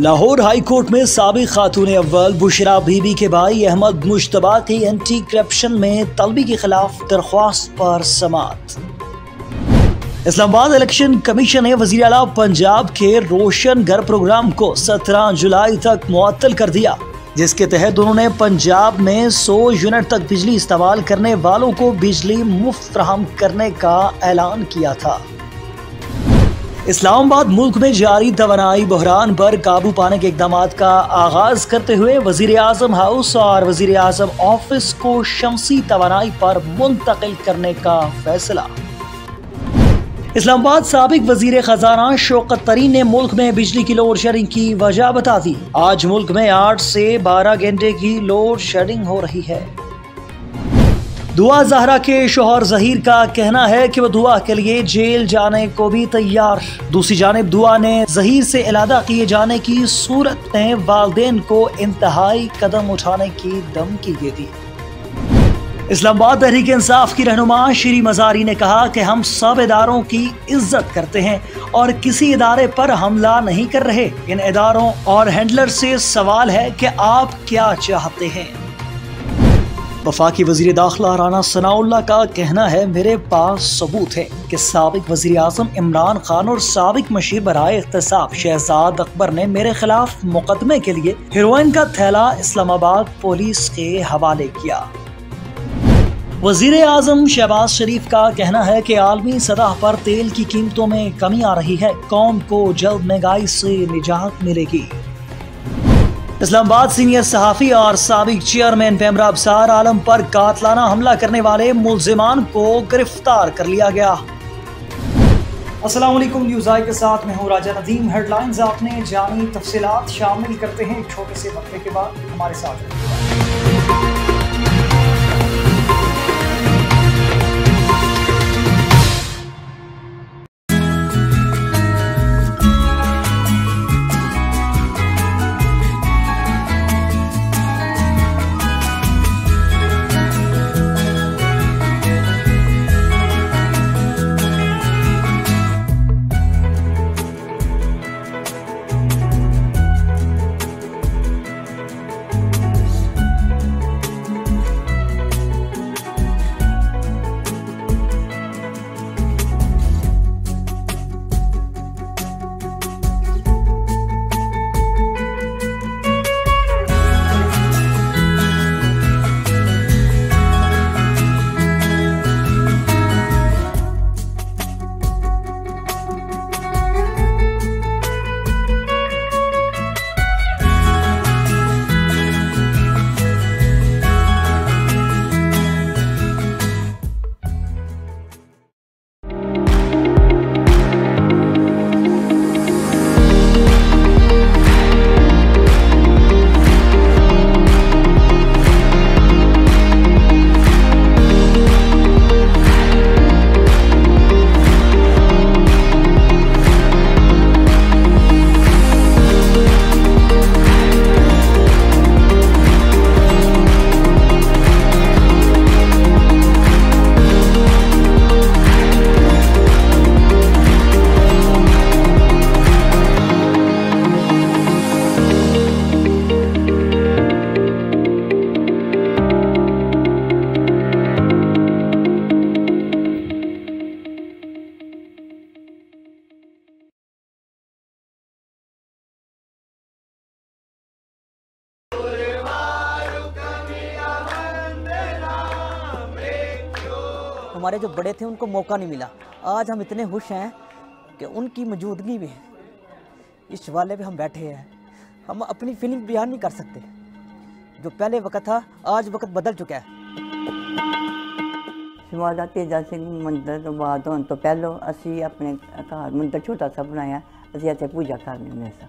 Lahore high court में साबिक खातून अव्वल बुशरा बीबी के भाई अहमद मुश्तबा की एंटी करप्शन में तलबी के खिलाफ दरख्वास्त पर समाअत। इस्लामाबाद इलेक्शन कमीशन ने वज़ीर आला पंजाब के रोशन घर प्रोग्राम को 17 जुलाई तक मुअत्तल कर दिया, जिसके तहत उन्होंने पंजाब में 100 यूनिट तक बिजली इस्तेमाल करने वालों को बिजली मुफ्त फराहम करने का ऐलान किया था। इस्लामाबाद मुल्क में जारी तवानाई बहरान पर काबू पाने के इकदाम का आगाज करते हुए वजीर आजम हाउस और वजीर आजम ऑफिस को शमसी तवानाई पर मुंतकिल करने का फैसला। इस्लामाबाद साबिक वजीर खजाना शौकत तरीन ने मुल्क में बिजली की लोड शेडिंग की वजह बता दी। आज मुल्क में 8 से 12 घंटे की लोड शेडिंग हो रही है। दुआ ज़हरा के शोहर जहीर का कहना है कि वो दुआ के लिए जेल जाने को भी तैयार। दूसरी जानिब दुआ ने जहीर से इलादा किए जाने की सूरत में वालिदैन को इंतहाई कदम उठाने की धमकी दे दी। इस्लामाबाद तहरीक इंसाफ की रहनुमा श्री मजारी ने कहा कि हम सब इदारों की इज्जत करते हैं और किसी इदारे पर हमला नहीं कर रहे। इन इदारों और हैंडलर से सवाल है कि आप क्या चाहते हैं। वफाकी वजीर दाखिला राना सनाउल्लाह का कहना है, मेरे पास सबूत है कि साबिक वजीर आजम इमरान खान और साबिक मशीर बराए इख्तिसाब शहजाद अकबर ने मेरे खिलाफ मुकदमे के लिए हेरोइन का थैला इस्लामाबाद पुलिस के हवाले किया। वजीर आजम शहबाज शरीफ का कहना है कि आलमी सतह पर तेल की कीमतों में कमी आ रही है, कौम को जल्द महंगाई से निजात मिलेगी। इस्लामाबाद सीनियर सहाफ़ी और साबिक चेयरमैन पैमरा अबसार आलम पर कातलाना हमला करने वाले मुल्जिमान को गिरफ्तार कर लिया गया। अस्सलाम वालेकुम, न्यूज़ आई के साथ मैं हूँ राजा नदीम। हेडलाइंस आपने जानी, तफसीलात शामिल करते हैं एक छोटे से वक्फे के बाद। हमारे साथ हमारे जो बड़े थे उनको मौका नहीं मिला। आज हम इतने खुश हैं कि उनकी मौजूदगी में इस वाले पे हम बैठे हैं। हम अपनी फीलिंग बयान नहीं कर सकते। जो पहले वक्त था, आज वक्त बदल चुका है। शहजादा तेजा सिंह मंदिर तो बाद होने तो पहलों असी अपने घर मंदिर छोटा सा बनाया, असी इत्थे पूजा करने होंगे सा।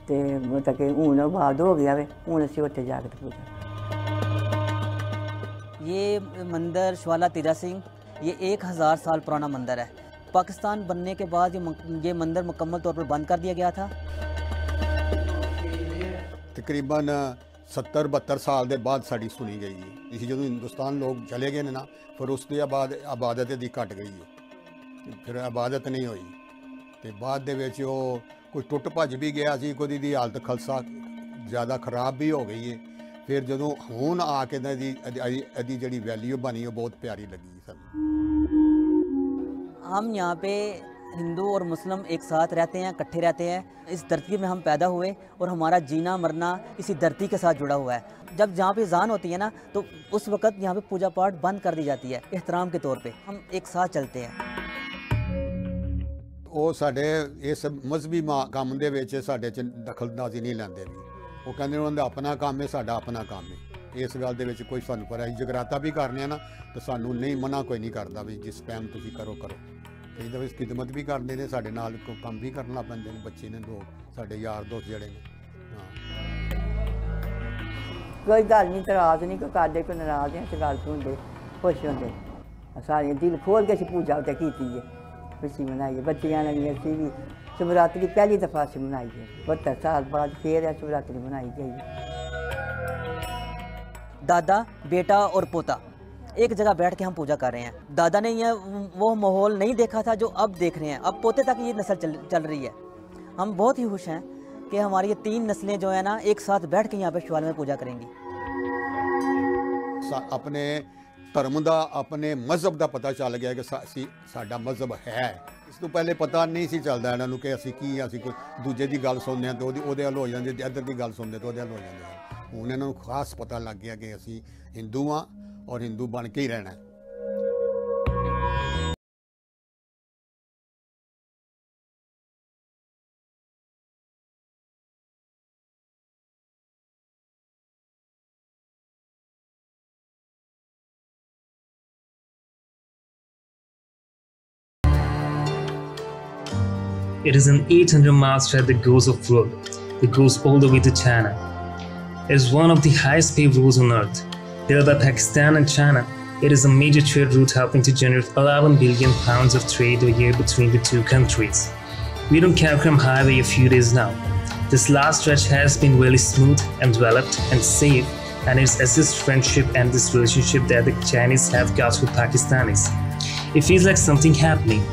तो मतलब कि हूँ बाद हो गया वे, हूँ असी उत्थे जाकर पूजा। ये मंदिर शवाला तेजा सिंह, ये 1000 साल पुराना मंदिर है। पाकिस्तान बनने के बाद ये मंदिर मुकम्मल तौर पर बंद कर दिया गया था। तकरीबन 70-72 साल के बाद साड़ी सुनी गई है। इसी जो हिंदुस्तान लोग चले गए ना, फिर उसके आबादत दी घट गई है, फिर आबादत नहीं हुई। तो बाद दे विच ਕੋਈ ਟੁੱਟ ਭੱਜ ਵੀ ਗਿਆ ਸੀ, ਕੋਈ ਦੀ ਹਾਲਤ ਖਲਸਾ ਜ਼ਿਆਦਾ ਖਰਾਬ ਵੀ ਹੋ ਗਈ ਹੈ। ਫਿਰ ਜਦੋਂ ਹੁਣ ਆ ਕੇ ਇਹਦੀ ਜਿਹੜੀ ਵੈਲਿਊ ਬਣੀ ਉਹ ਬਹੁਤ ਪਿਆਰੀ ਲੱਗੀ ਸਾਨੂੰ। हम यहाँ पे हिंदू और मुस्लिम एक साथ रहते हैं, इकट्ठे रहते हैं। इस धरती में हम पैदा हुए और हमारा जीना मरना इसी धरती के साथ जुड़ा हुआ है। जब जहाँ पे अज़ान होती है ना, तो उस वक़्त यहाँ पे पूजा पाठ बंद कर दी जाती है एहतराम के तौर पे। हम एक साथ चलते हैं। ਉਹ ਸਾਡੇ ਇਸ ਮਜ਼ਹਬੀ ਕੰਮ ਦੇ ਵਿੱਚ ਸਾਡੇ 'ਚ ਦਖਲਅੰਦਾਜ਼ੀ ਨਹੀਂ ਲੈਂਦੇ ਵੀ। ਉਹ ਕਹਿੰਦੇ ਉਹਨਾਂ ਦਾ ਆਪਣਾ ਕੰਮ ਹੈ, ਸਾਡਾ ਆਪਣਾ ਕੰਮ ਹੈ। ਇਸ ਗੱਲ ਦੇ ਵਿੱਚ ਕੋਈ ਸਾਨੂੰ ਪਰ ਅਸੀਂ ਜਗਰਾਤਾ ਵੀ ਕਰਨੇ ਆ ਨਾ, ਤਾਂ ਸਾਨੂੰ ਨਹੀਂ ਮਨਾ ਕੋਈ ਨਹੀਂ ਕਰਦਾ ਵੀ ਜਿਸ ਟਾਈਮ ਤੁਸੀਂ ਕਰੋ। ਤੇ ਇਹਦੇ ਵਿੱਚ ਖਿਦਮਤ ਵੀ ਕਰਦੇ ਨੇ, ਸਾਡੇ ਨਾਲ ਕੰਮ ਵੀ ਕਰਨ ਲੱਗ ਪੈਂਦੇ ਨੇ ਬੱਚੇ ਨੇ, ਲੋਕ ਸਾਡੇ ਯਾਰ ਦੋਸਤ ਜਿਹੜੇ ਨੇ। ਕੋਈ ਗੱਲ ਨਹੀਂ, ਤਰਾਜ਼ ਨਹੀਂ ਕੋਈ ਕਰਦੇ, ਕੋਈ ਨਾਰਾਜ਼ ਨਹੀਂ। ਗੱਲ ਸੁਣਦੇ ਖੁਸ਼ ਹੁੰਦੇ, ਸਾਰੇ ਦਿਲ ਖੋਲ ਕੇ ਅਸੀਂ ਪੂਜਾ ਉੱਤੇ ਕੀਤੀ ਹੈ, खुशी मनाई है। बच्चियाँ ने भी असी भी शिवरात्रि पहली दफ़ा असी मनाई है, 72 साल बाद फिर शिवरात्रि मनाई गई। दादा, बेटा और पोता एक जगह बैठ के हम पूजा कर रहे हैं। दादा ने ये वो माहौल नहीं देखा था जो अब देख रहे हैं। अब पोते तक ये नस्ल चल रही है। हम बहुत ही खुश हैं कि हमारी ये 3 नस्लें जो है ना एक साथ बैठ के यहाँ पे शिवालय में पूजा करेंगी। अपने धर्म का, अपने मजहब का पता चल गया कि साडा मजहब है। इस तो पहले पता नहीं सी चलता इन्हों कि असी की असी कोई दूजे की गल सुनते हैं तो वो हल हो जाते, इधर की गल सुनते तो हल हो जाते। हूँ इन्हों खास पता लग गया कि असी हिंदू हाँ और हिंदू बन के ही रहना है। It is an 800 miles stretch that goes off-road. It goes all the way to China. It is one of the highest paved roads on earth. Built by Pakistan and China, it is a major trade route helping to generate 11 billion pounds of trade a year between the two countries. We're on Karakoram Highway a few days now. This last stretch has been really smooth and developed and safe, and it's assist friendship and this relationship that the Chinese have got with Pakistanis. It feels like something happening.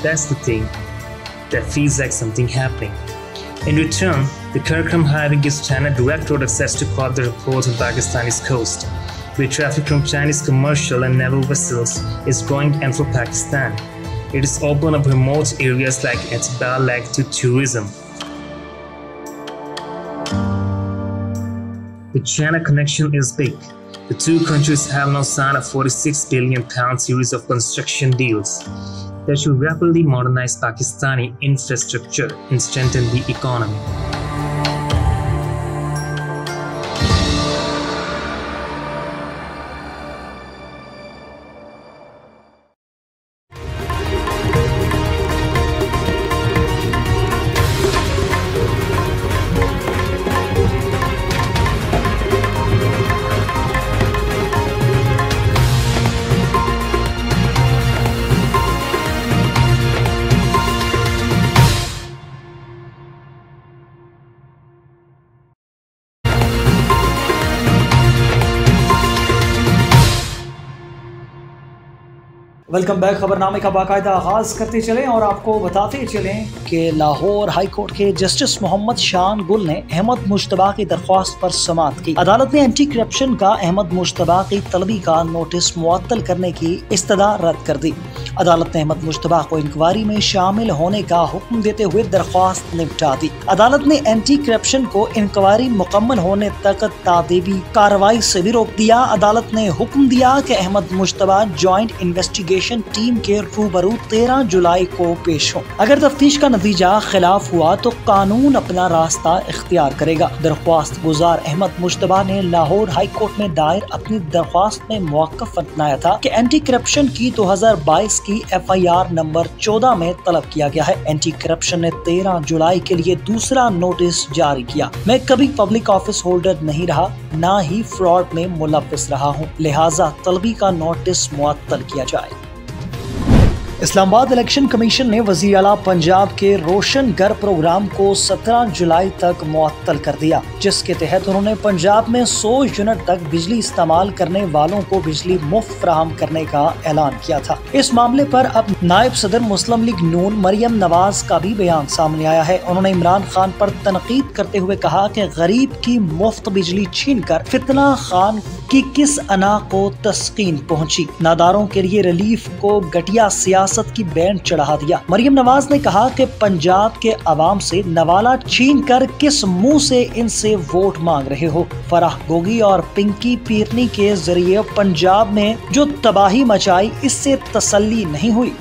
That's the thing. That feels like something happening. In return, the Karakoram Highway gives China direct road access to Kwadar port on Pakistani's coast, where traffic from Chinese commercial and naval vessels is growing, and for Pakistan, it is open up remote areas like Atibar Lake to tourism. The China connection is big. The two countries have now signed a £46 billion series of construction deals that should rapidly modernize Pakistani infrastructure and strengthen the economy. Welcome back. खबरनामे का बाकायदा आगाज करते चलें और आपको बताते चलें कि लाहौर हाई कोर्ट के जस्टिस मोहम्मद शान गुल ने अहमद मुश्तबा की दरख्वास्त पर समाअत की। अदालत ने एंटी करप्शन का अहमद मुश्तबा की तलबी का नोटिस मुअत्तल करने की इस्तदा रद्द कर दी। अदालत ने अहमद मुश्तबा को इंक्वायरी में शामिल होने का हुक्म देते हुए दरख्वास्त निपटा दी। अदालत ने एंटी करप्शन को इंक्वायरी मुकम्मल होने तक तादीबी कार्रवाई से भी रोक दिया। अदालत ने हुक्म दिया कि अहमद मुश्तबा ज्वाइंट इन्वेस्टिगेशन टीम के रूबरू 13 जुलाई को पेश हो। अगर तफ्तीश का नतीजा खिलाफ हुआ तो कानून अपना रास्ता इख्तियार करेगा। दरख्वास्त गुजार अहमद मुश्तबा ने लाहौर हाई कोर्ट में दायर अपनी दरख्वास्त में मौक़िफ़ अपनाया था कि एंटी करप्शन की 2022 की FIR नंबर 14 में तलब किया गया है। एंटी करप्शन ने 13 जुलाई के लिए दूसरा नोटिस जारी किया। मैं कभी पब्लिक ऑफिस होल्डर नहीं रहा, न ही फ्रॉड में मुलव्विस रहा हूँ, लिहाजा तलबी का नोटिस मुअत्तल किया जाए। इस्लामाबाद इलेक्शन कमीशन ने वज़ीर आला पंजाब के रोशन घर प्रोग्राम को 17 जुलाई तक मुअत्तल कर दिया, जिसके तहत उन्होंने पंजाब में 100 यूनिट तक बिजली इस्तेमाल करने वालों को बिजली मुफ्त फराहम करने का ऐलान किया था। इस मामले पर अब नायब सदर मुस्लिम लीग नून मरियम नवाज का भी बयान सामने आया है। उन्होंने इमरान खान पर तनकीद करते हुए कहा कि गरीब की मुफ्त बिजली छीनकर फितना खान की किस अना को तस्कीन पहुंची, नादारों के लिए रिलीफ को घटिया सियासत की बैंड चढ़ा दिया। मरियम नवाज ने कहा कि पंजाब के अवाम से नवाला छीन कर किस मुंह से इनसे वोट मांग रहे हो। फराह गोगी और पिंकी पीरनी के जरिए पंजाब में जो तबाही मचाई, इससे तसल्ली नहीं हुई।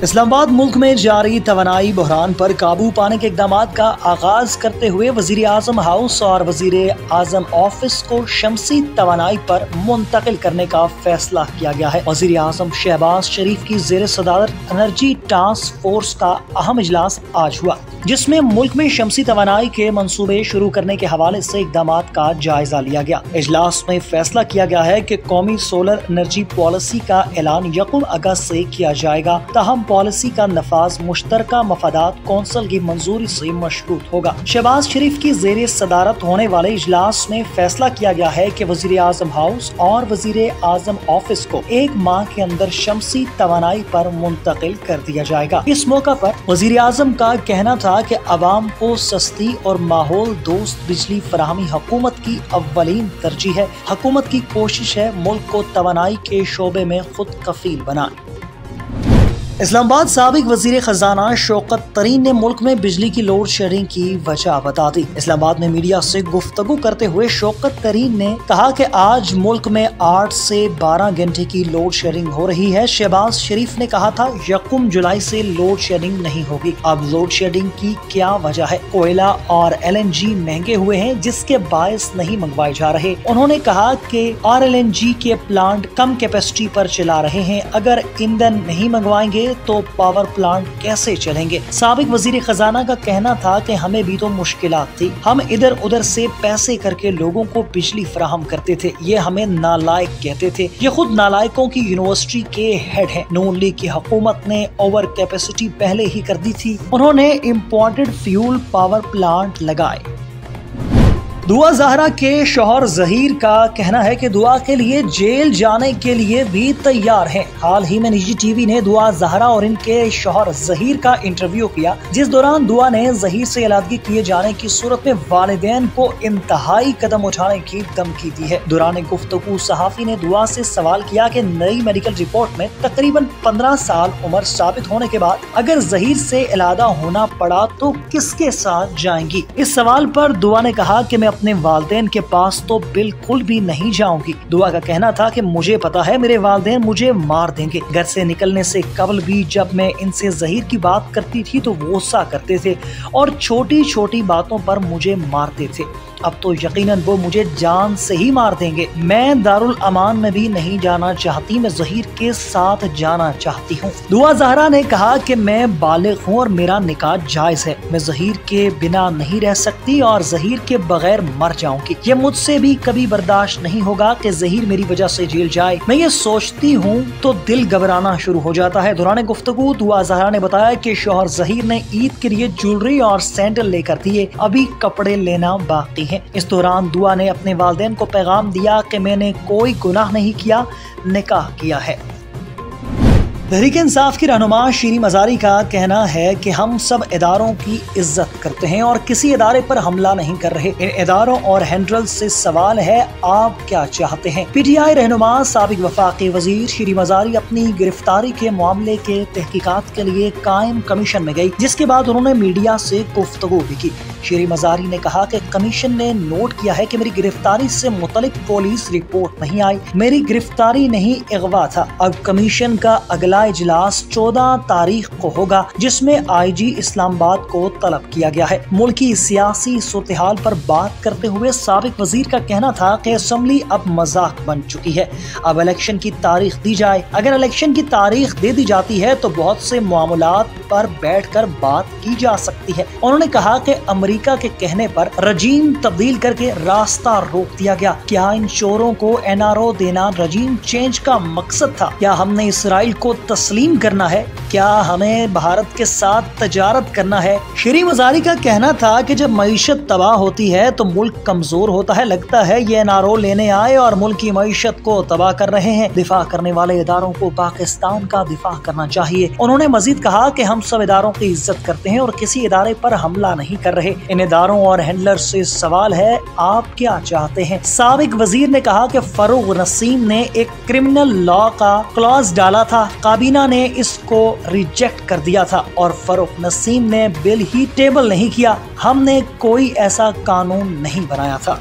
इस्लामाबाद मुल्क में जारी तवानाई बहरान पर काबू पाने के इकदाम का आगाज करते हुए वजीर आजम हाउस और वजीर आजम ऑफिस को शमसी तवानाई पर मुंतकिल करने का फैसला किया गया है। वजीर आजम शहबाज शरीफ की जेर सदारत एनर्जी टास्क फोर्स का अहम इजलास आज हुआ, जिसमें मुल्क में शमसी तवानाई के मंसूबे शुरू करने के हवाले से इकदाम का जायजा लिया गया। इजलास में फैसला किया गया है कि कौमी सोलर एनर्जी पॉलिसी का ऐलान 1 अगस्त से किया जाएगा, ताहम पॉलिसी का नफाज मुश्तरका मफादात कौंसिल की मंजूरी से मशरूत होगा। शहबाज शरीफ की जेर सदारत होने वाले इजलास में फैसला किया गया है कि वजीर आजम हाउस और वजीर आजम ऑफिस को 1 माह के अंदर शमसी तवानाई पर मुंतकिल कर दिया जाएगा। इस मौका पर वजीर आजम का कहना था कि अवाम को सस्ती और माहौल दोस्त बिजली फराहमी हुकूमत की अव्वलीन तरजीह है। हुकूमत की कोशिश है मुल्क को तवानाई के शोबे में खुद कफील बनाए। इस्लामाबाद साबिक वजीर खजाना शौकत तरीन ने मुल्क में बिजली की लोड शेडिंग की वजह बता दी। इस्लामाबाद में मीडिया से गुफ्तगू करते हुए शौकत तरीन ने कहा कि आज मुल्क में 8 से 12 घंटे की लोड शेडिंग हो रही है। शहबाज शरीफ ने कहा था 1 जुलाई से लोड शेडिंग नहीं होगी। अब लोड शेडिंग की क्या वजह है? कोयला और LNG महंगे हुए हैं, जिसके बायस नहीं मंगवाए जा रहे। उन्होंने कहा कि RLNG के प्लांट कम कैपेसिटी पर चला रहे हैं, अगर ईंधन नहीं मंगवाएंगे तो पावर प्लांट कैसे चलेंगे। साबिक वजीर खजाना का कहना था कि हमें भी तो मुश्किलात थी, हम इधर उधर से पैसे करके लोगों को बिजली फराहम करते थे, ये हमें नालायक कहते थे। ये खुद नालायकों की यूनिवर्सिटी के हेड हैं। नून लीग की हुकूमत ने ओवर कैपेसिटी पहले ही कर दी थी। उन्होंने इम्पोर्टेड फ्यूल पावर प्लांट लगाए। दुआ ज़हरा के शौहर ज़हीर का कहना है कि दुआ के लिए जेल जाने के लिए भी तैयार हैं। हाल ही में निजी टीवी ने दुआ ज़हरा और इनके शौहर ज़हीर का इंटरव्यू किया, जिस दौरान दुआ ने ज़हीर से अलहदगी किए जाने की सूरत में वालिदैन को इंतहाई कदम उठाने की धमकी दी है। दौरान गुफ्तगू सहाफ़ी ने दुआ से सवाल किया कि नई मेडिकल रिपोर्ट में तकरीबन 15 साल उम्र साबित होने के बाद अगर ज़हीर से अलहदा होना पड़ा तो किसके साथ जाएंगी। इस सवाल पर दुआ ने कहा कि मैं अपने वालिदैन के पास तो बिल्कुल भी नहीं जाऊंगी। दुआ का कहना था कि मुझे पता है मेरे वालिदैन मुझे मार देंगे। घर से निकलने से कबल भी जब मैं इनसे ज़हीर की बात करती थी तो वो गुस्सा करते थे और छोटी छोटी बातों पर मुझे मारते थे। अब तो यकीनन वो मुझे जान से ही मार देंगे। मैं दारुल अमान में भी नहीं जाना चाहती, मैं ज़हीर के साथ जाना चाहती हूँ। दुआ ज़हरा ने कहा कि मैं बालिग हूँ और मेरा निकाह जायज़ है। मैं ज़हीर के बिना नहीं रह सकती और ज़हीर के बगैर मर जाऊंगी। ये मुझसे भी कभी बर्दाश्त नहीं होगा कि ज़हीर मेरी वजह से जेल जाए। मैं ये सोचती हूँ तो दिल घबराना शुरू हो जाता है। दौरान गुफ्तगू दुआ ज़हरा ने बताया कि शौहर ज़हीर ने ईद के लिए ज्वेलरी और सैंडल लेकर दिए, अभी कपड़े लेना बाकी है। इस दौरान दुआ ने अपने वालिदैन को पैगाम दिया कि मैंने कोई गुनाह नहीं किया, निकाह किया है। तहरीक इंसाफ की रहनुमा शीरी मज़ारी का कहना है कि हम सब इदारों की इज्जत करते हैं और किसी इदारे पर हमला नहीं कर रहे। इन इदारों और हैंडल से सवाल है, आप क्या चाहते हैं। PTI रहनुमा साबिक वफाकी वजीर शीरी मज़ारी अपनी गिरफ्तारी के मामले के तहकीकात के लिए कायम कमीशन में गई, जिसके बाद उन्होंने मीडिया से गुफ्तगू भी की। शीरी मज़ारी ने कहा कि कमीशन ने नोट किया है कि मेरी गिरफ्तारी से मुतल्लिक पुलिस रिपोर्ट नहीं आई, मेरी गिरफ्तारी नहीं अगवा था। अब कमीशन का अगला इजलास 14 तारीख को होगा, जिसमें IG इस्लामाबाद को तलब किया गया है। मुल्की सियासी सूरत-ए-हाल पर बात करते हुए साबिक वजीर का कहना था कि असम्बली अब मजाक बन चुकी है, अब इलेक्शन की तारीख दी जाए। अगर इलेक्शन की तारीख दे दी जाती है तो बहुत से मामलात पर बैठकर बात की जा सकती है। उन्होंने कहा कि अमरीका अमेरिका के कहने पर रजीम तब्दील करके रास्ता रोक दिया गया। क्या इन चोरों को NRO देना रजीम चेंज का मकसद था? क्या हमने इसराइल को तस्लीम करना है? क्या हमें भारत के साथ तजारत करना है? शरी मजारी का कहना था कि जब मईशत तबाह होती है तो मुल्क कमजोर होता है। लगता है ये NRO लेने आए और मुल्क की मईशत को तबाह कर रहे हैं। दिफा करने वाले इदारों को पाकिस्तान का दिफा करना चाहिए। उन्होंने मजीद कहा कि हम सब इदारों की इज्जत करते हैं और किसी इदारे पर हमला नहीं कर रहे। इन इदारों और हैंडलर से सवाल है, आप क्या चाहते हैं? साबिक वजीर ने कहा कि फरूग नसीम ने एक क्रिमिनल लॉ का क्लॉज डाला था, काबीना ने इसको रिजेक्ट कर दिया था और फरूग नसीम ने बिल ही टेबल नहीं किया। हमने कोई ऐसा कानून नहीं बनाया था।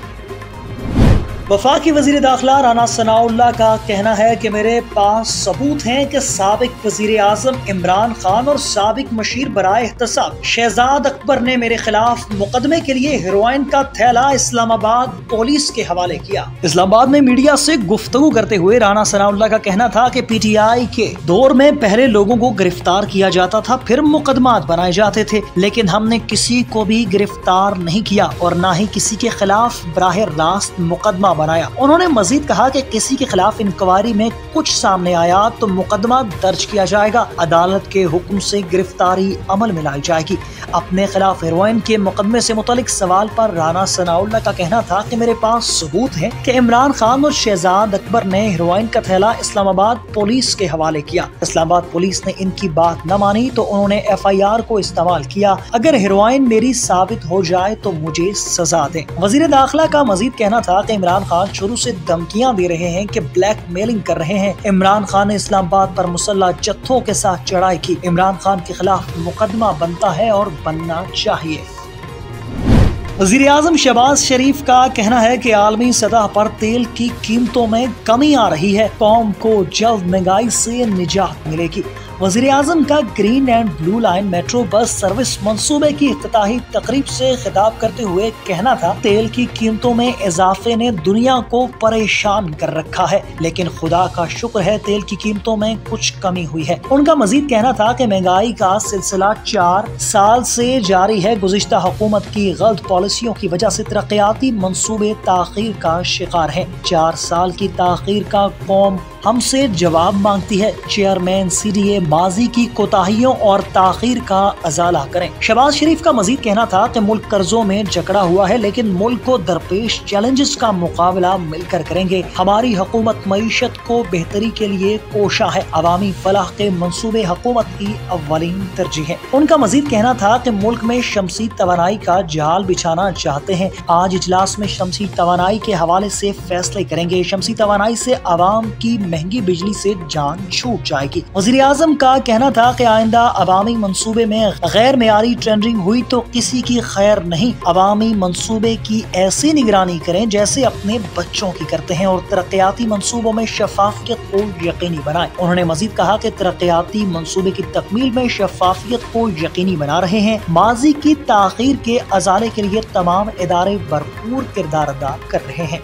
वफाकी वजीर दाखिला राना सनाउल्लाह का कहना है कि मेरे पास सबूत हैं कि साबिक वजीर आजम इमरान खान और साबिक मशीर बराए एहतसाब शहजाद अकबर ने मेरे खिलाफ मुकदमे के लिए हेरोइन का थैला इस्लामाबाद पुलिस के हवाले किया। इस्लामाबाद में मीडिया से गुफ्तगू करते हुए राना सनाउल्लाह का कहना था कि PTI के दौर में पहले लोगों को गिरफ्तार किया जाता था, फिर मुकदमात बनाए जाते थे, लेकिन हमने किसी को भी गिरफ्तार नहीं किया और न ही किसी के खिलाफ बराह रास्त मुकदमा बनाया। उन्होंने मजीद कहा कि किसी के खिलाफ इंक्वायरी में कुछ सामने आया तो मुकदमा दर्ज किया जाएगा, अदालत के हुक्म से गिरफ्तारी अमल में लाई जाएगी। अपने खिलाफ हेरोइन के मुकदमे से मुतालिक सवाल पर राना सनाउल्लाह का कहना था कि मेरे पास सबूत है कि इमरान खान और शहजाद अकबर ने हेरोइन का थैला इस्लामाबाद पुलिस के हवाले किया। इस्लामाबाद पुलिस ने इनकी बात न मानी तो उन्होंने FIR को इस्तेमाल किया। अगर हेरोइन मेरी साबित हो जाए तो मुझे सजा दें। वजीर दाखिला का मजीद कहना था कि इमरान खान शुरू से धमकियां दे रहे हैं कि ब्लैकमेलिंग कर रहे हैं। इमरान खान ने इस्लामाबाद पर मुसल्लह जत्थों के साथ चढ़ाई की। इमरान खान के खिलाफ मुकदमा बनता है और बनना चाहिए। वज़ीर आज़म शहबाज शरीफ का कहना है कि आलमी सतह पर तेल की कीमतों में कमी आ रही है, कौम को जल्द महंगाई से निजात मिलेगी। वज़ीर आज़म का green and blue line metro bus service मंसूबे की इफ्तिताही तकरीब से खिताब करते हुए कहना था, तेल की कीमतों में इजाफे ने दुनिया को परेशान कर रखा है, लेकिन खुदा का शुक्र है तेल की कीमतों में कुछ कमी हुई है। उनका मजीद कहना था कि महंगाई का सिलसिला 4 साल से जारी है। गुज़िश्ता हुकूमत की गलत पॉलिसियों की वजह से तरक्याती मंसूबे ताखीर का शिकार हैं। 4 साल की ताखीर का कौम हमसे जवाब मांगती है। चेयरमैन CDA माजी की कोताहियों और ताखीर का अजाला करें। शहबाज शरीफ का मजीद कहना था कि मुल्क कर्जों में जकड़ा हुआ है, लेकिन मुल्क को दरपेश चैलेंजेस का मुकाबला मिलकर करेंगे। हमारी हुकूमत मईशत को बेहतरी के लिए कोशा है। अवामी फलाह के मंसूबे हुकूमत की अव्वलीन तरजीह है। उनका मजीद कहना था कि मुल्क में शमसी तवानाई का जाल बिछाना चाहते हैं। आज इजलास में शमसी तवानाई के हवाले से फैसले करेंगे। शमसी तवानाई से आवाम की महंगी बिजली से जान छूट जाएगी। वज़ीर आज़म का कहना था कि आइंदा अवामी मंसूबे में गैर मेयारी टेंडरिंग हुई तो किसी की खैर नहीं। अवामी मंसूबे की ऐसी निगरानी करें जैसे अपने बच्चों की करते हैं और तरक्याती मंसूबों में शफाफियत को यकीनी बनाएं। उन्होंने मजीद कहा कि तरक्याती मंसूबे की तकमील में शफाफियत को यकीनी बना रहे हैं। माजी की ताखीर के अजाले के लिए तमाम इदारे भरपूर किरदार अदा कर रहे हैं।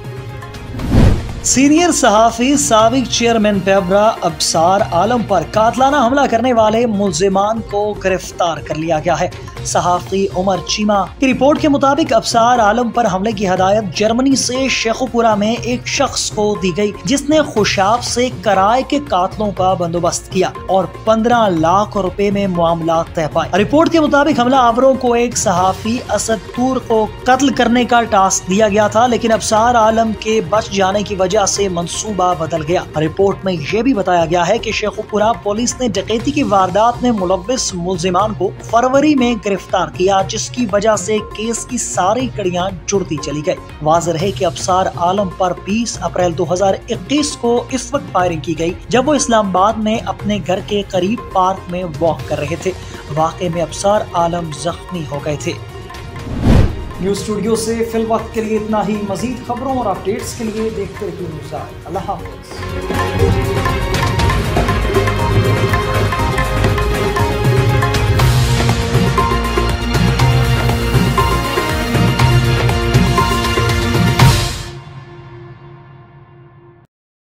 सीनियर सहाफ़ी साबिक चेयरमैन पेब्रा अब्सार आलम पर कातलाना हमला करने वाले मुल्जिमान को गिरफ्तार कर लिया गया है। सहाफ़ी उमर चीमा की रिपोर्ट के मुताबिक अब्सार आलम पर हमले की हदायत जर्मनी से शेखुपुरा में एक शख्स को दी गई, जिसने खुशाब से कराए के कातलों का बंदोबस्त किया और 15 लाख रुपए में मामला तय पाए। रिपोर्ट के मुताबिक हमला आवरों को एक सहाफ़ी असद तूर को कत्ल करने का टास्क दिया गया था, लेकिन अब्सार आलम के बच जाने की वजह से मंसूबा बदल गया। रिपोर्ट में यह भी बताया गया है कि शेखुपुरा पुलिस ने डकैती की वारदात में मुलव्विस मुल्जिमान को फरवरी में गिरफ्तार किया, जिसकी वजह से केस की सारी कड़ियां जुड़ती चली गई। वाज़ेह है कि अब्सार आलम पर 20 अप्रैल 2021 को इस वक्त फायरिंग की गई जब वो इस्लामाबाद में अपने घर के करीब पार्क में वॉक कर रहे थे। वाक़े में अब्सार आलम जख्मी हो गए थे। न्यूज़ स्टूडियो से फिल वक्त के लिए इतना ही। मजीद खबरों और अपडेट्स के लिए देखते रहिए न्यूज़। अल्लाह हाफ़िज़।